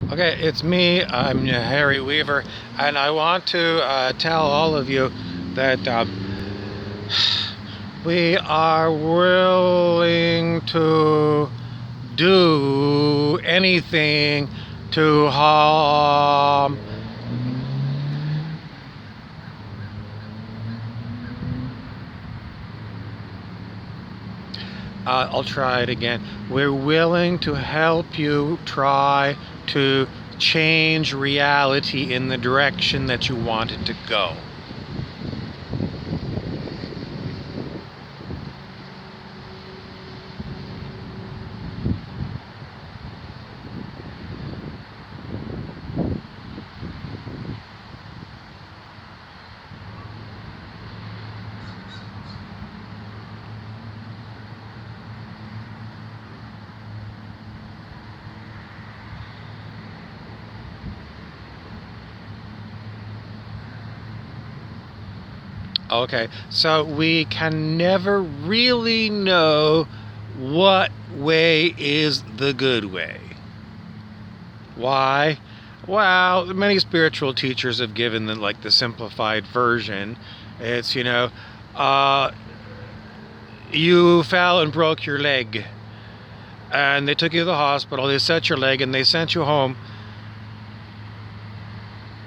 Okay, it's me. I'm Harry Weaver, and I want to tell all of you that we are willing to do anything to harm. I'll try it again. We're willing to help you try to change reality in the direction that you want it to go. Okay, so we can never really know what way is the good way. Why? Well, many spiritual teachers have given the simplified version. It's uh, you fell and broke your leg, and they took you to the hospital. They set your leg and they sent you home.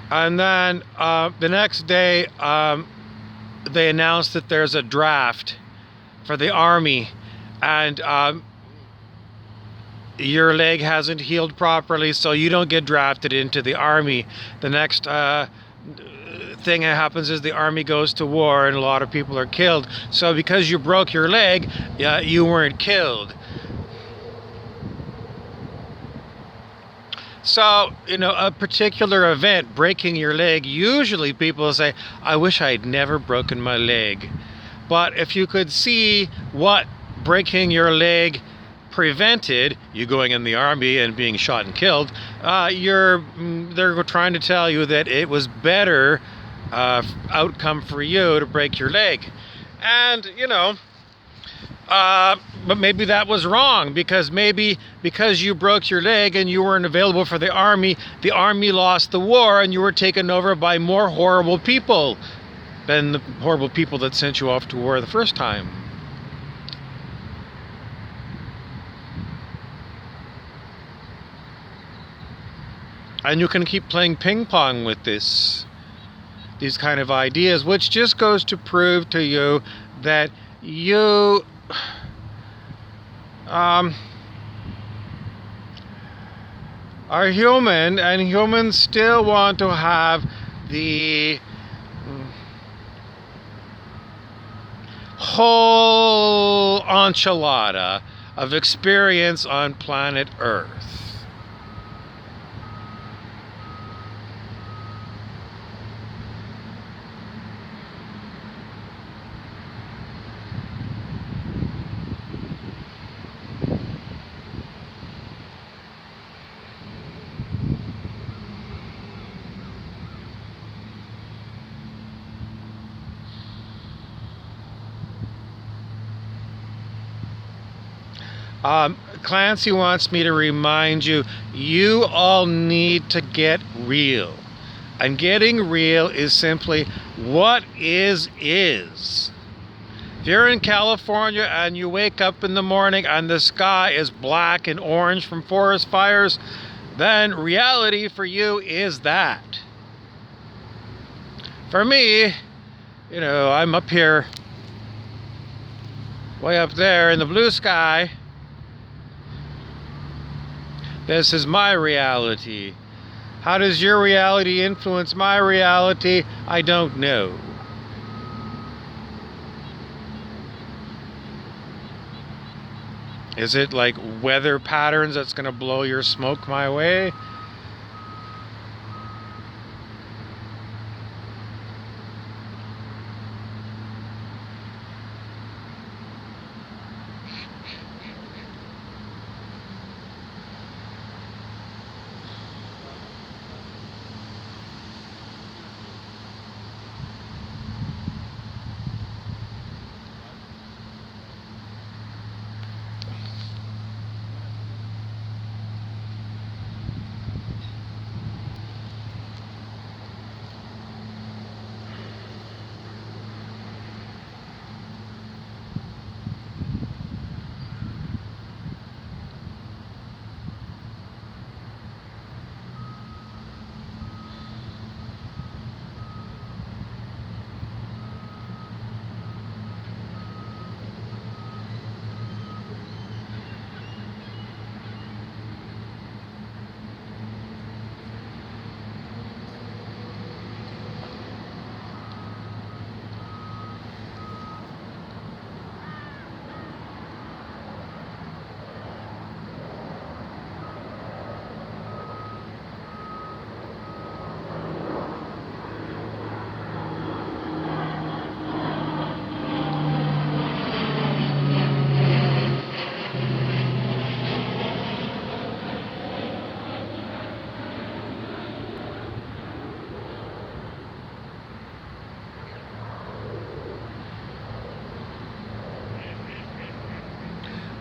And then the next day, they announced that there's a draft for the army, and your leg hasn't healed properly, so you don't get drafted into the army. The next thing that happens is the army goes to war, and a lot of people are killed. So because you broke your leg, you weren't killed. So, a particular event, breaking your leg, usually people say, I wish I'd never broken my leg. But if you could see what breaking your leg prevented, you going in the army and being shot and killed, they're trying to tell you that it was better outcome for you to break your leg. And, but maybe that was wrong, because because you broke your leg and you weren't available for the army lost the war and you were taken over by more horrible people than the horrible people that sent you off to war the first time. And you can keep playing ping pong with these kind of ideas, which just goes to prove to you that you are human, and humans still want to have the whole enchilada of experience on planet Earth. Clancy wants me to remind you, you all need to get real. And getting real is simply what is. If you're in California and you wake up in the morning and the sky is black and orange from forest fires, then reality for you is that. For me, I'm up here, way up there in the blue sky. This is my reality. How does your reality influence my reality? I don't know. Is it like weather patterns that's going to blow your smoke my way?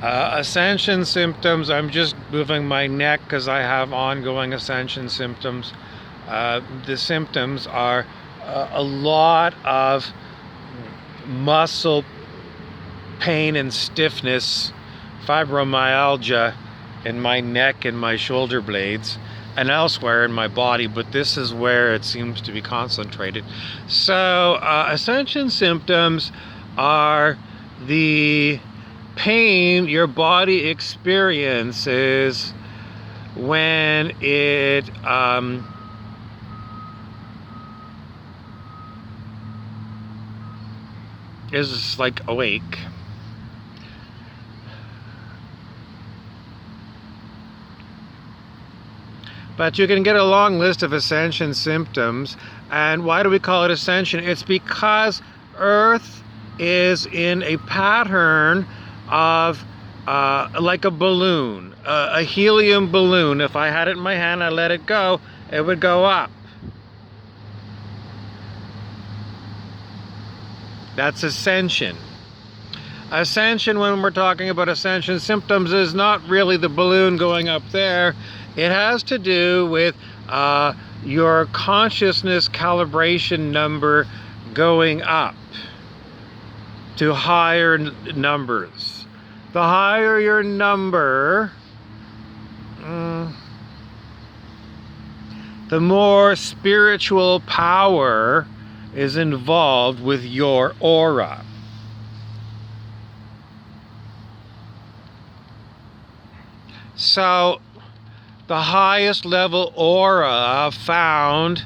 Ascension symptoms, I'm just moving my neck because I have ongoing ascension symptoms. The symptoms are a lot of muscle pain and stiffness, fibromyalgia in my neck and my shoulder blades and elsewhere in my body, but this is where it seems to be concentrated. So ascension symptoms are the pain your body experiences when it is like awake. But you can get a long list of ascension symptoms. And why do we call it ascension? It's because Earth is in a pattern of like a balloon, a helium balloon. If I had it in my hand, I let it go, it would go up. That's ascension. Ascension, when we're talking about ascension symptoms, is not really the balloon going up there. It has to do with your consciousness calibration number going up to higher numbers. The higher your number, the more spiritual power is involved with your aura. So the highest level aura found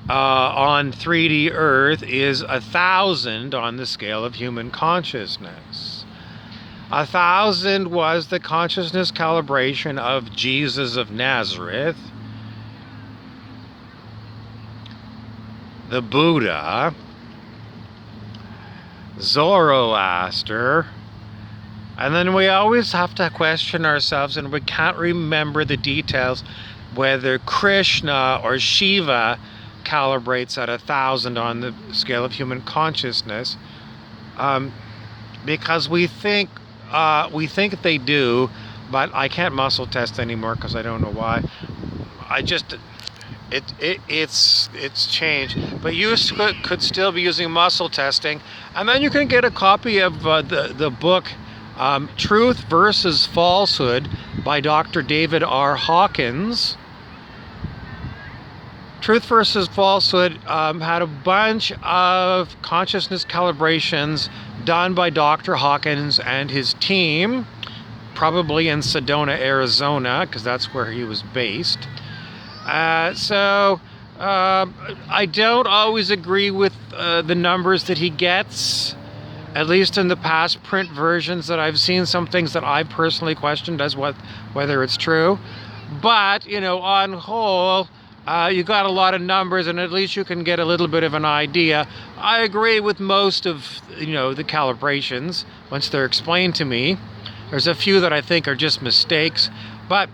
on 3D Earth is 1,000 on the scale of human consciousness. 1,000 was the consciousness calibration of Jesus of Nazareth, the Buddha, Zoroaster, and then we always have to question ourselves, and we can't remember the details, whether Krishna or Shiva calibrates at 1,000 on the scale of human consciousness, because we think they do, but I can't muscle test anymore because I don't know why. It's changed, but you could still be using muscle testing, and then you can get a copy of the book Truth versus Falsehood by Dr. David R. Hawkins. Truth versus Falsehood had a bunch of consciousness calibrations done by Dr. Hawkins and his team, probably in Sedona, Arizona, because that's where he was based. So I don't always agree with the numbers that he gets, at least in the past print versions that I've seen. Some things that I personally questioned as whether it's true. But, on whole, you got a lot of numbers, and at least you can get a little bit of an idea. I agree with most of, the calibrations once they're explained to me. There's a few that I think are just mistakes, but,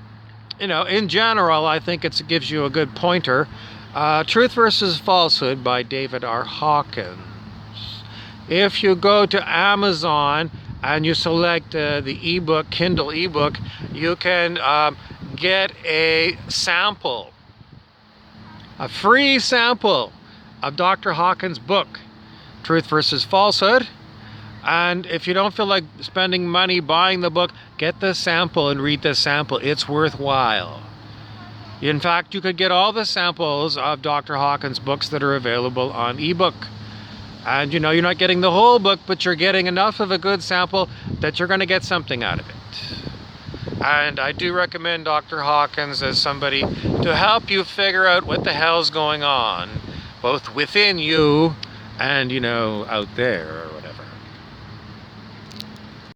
in general, I think it gives you a good pointer. Truth versus Falsehood by David R. Hawkins. If you go to Amazon and you select the ebook, Kindle ebook, you can get a sample, a free sample of Dr. Hawkins' book, Truth versus Falsehood. And if you don't feel like spending money buying the book, get the sample and read the sample. It's worthwhile. In fact, you could get all the samples of Dr. Hawkins' books that are available on ebook. And you're not getting the whole book, but you're getting enough of a good sample that you're going to get something out of it. And I do recommend Dr. Hawkins as somebody to help you figure out what the hell's going on, both within you and, out there.